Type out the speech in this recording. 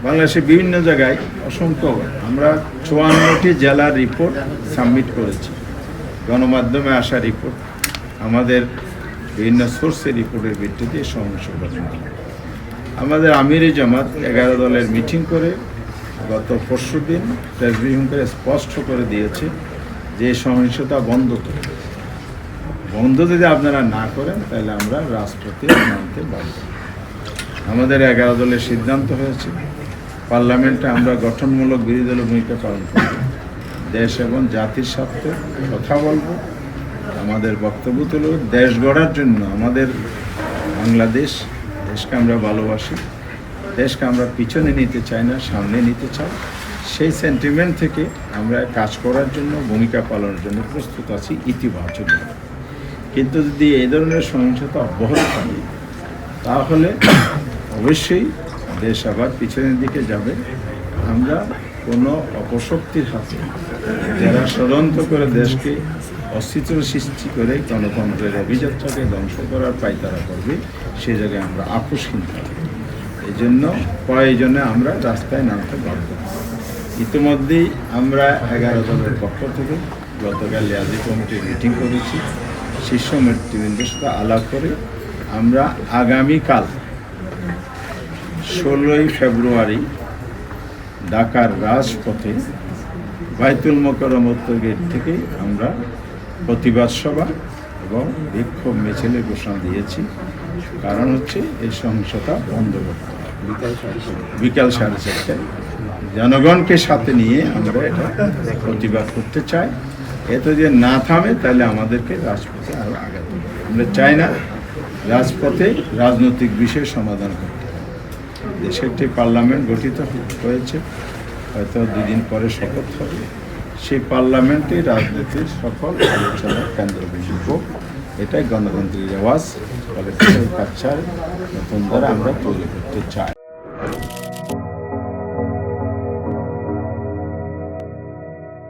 বাংলাদেশের বিভিন্ন জায়গায় অসংখ্য আমরা 54টি জেলার রিপোর্ট সাবমিট করেছি, গণমাধ্যমে আসা রিপোর্ট, আমাদের বিভিন্ন সোর্সের রিপোর্টের ভিত্তিতে সহিংস ঘটনা। আমাদের আমিরে জামাত 11 দলের মিটিং করে গত পরশুদিন প্রেস ব্রিফিং করে স্পষ্ট করে দিয়েছে যে সহিংসতা বন্ধ করে, বন্ধ যদি আপনারা না করেন তাহলে আমরা রাজপথে নামতে বাধ্য। আমাদের 11 দলের সিদ্ধান্ত হয়েছে পার্লামেন্টে আমরা গঠনমূলক বিরোধী দলের ভূমিকা পালন করব, দেশ এবং জাতির স্বার্থে কথা বলবো, আমাদের বক্তব্য তুলব, দেশ গড়ার জন্য আমাদের বাংলাদেশ, দেশকে আমরা ভালোবাসি, দেশকে আমরা পিছনে নিতে চাই না, সামনে নিতে চাই। সেই সেন্টিমেন্ট থেকে আমরা কাজ করার জন্য, ভূমিকা পালনের জন্য প্রস্তুত আছি ইতিবাচক। কিন্তু যদি এই ধরনের সহিংসতা অব্যাহত থাকে তাহলে অবশ্যই দেশ আবার পিছনের দিকে যাবে। আমরা কোনো অপশক্তির হাতে, যারা ষড়যন্ত্র করে দেশকে অস্তিত্ব সৃষ্টি করে গণতন্ত্রের অভিযাত্রাকে ধ্বংস করার পায়তারা করবে, সে জায়গায় আমরা আপোষহীন থাকব। এই জন্য প্রয়োজনে আমরা রাস্তায় নামতে বাধ্য। ইতিমধ্যেই আমরা 11 দলের পক্ষ থেকে গতকাল লিয়াজি কমিটির মিটিং করেছি, শীর্ষ নেতৃবৃন্দের সাথে আলাপ করে আমরা আগামীকাল 16ই ফেব্রুয়ারি ঢাকার রাজপথে বাইতুল মোকাররম উত্তর গেট থেকে আমরা প্রতিবাদ সভা এবং বিক্ষোভ মিছিলের ঘোষণা দিয়েছি। কারণ হচ্ছে এই সহিংসতা বন্ধ করতে হবে। বিকাল 4:30টায় জনগণকে সাথে নিয়ে আমরা এটা প্রতিবাদ করতে চাই। এত যে না থামে তাহলে আমাদেরকে রাজপথে আরও আগাতে হবে। আমরা চাই না রাজপথে রাজনৈতিক বিষয় সমাধান করতে। দেশে একটি পার্লামেন্ট গঠিত হয়েছে, হয়তো 2 দিন পরে শপথ হবে। সেই পার্লামেন্টে রাজনীতির সকল আলোচনার কেন্দ্রবিন্দু, এটাই গণতান্ত্রিক আওয়াজ। ফলে কাছার নতুন দ্বারা আমরা তৈরি করতে চাই।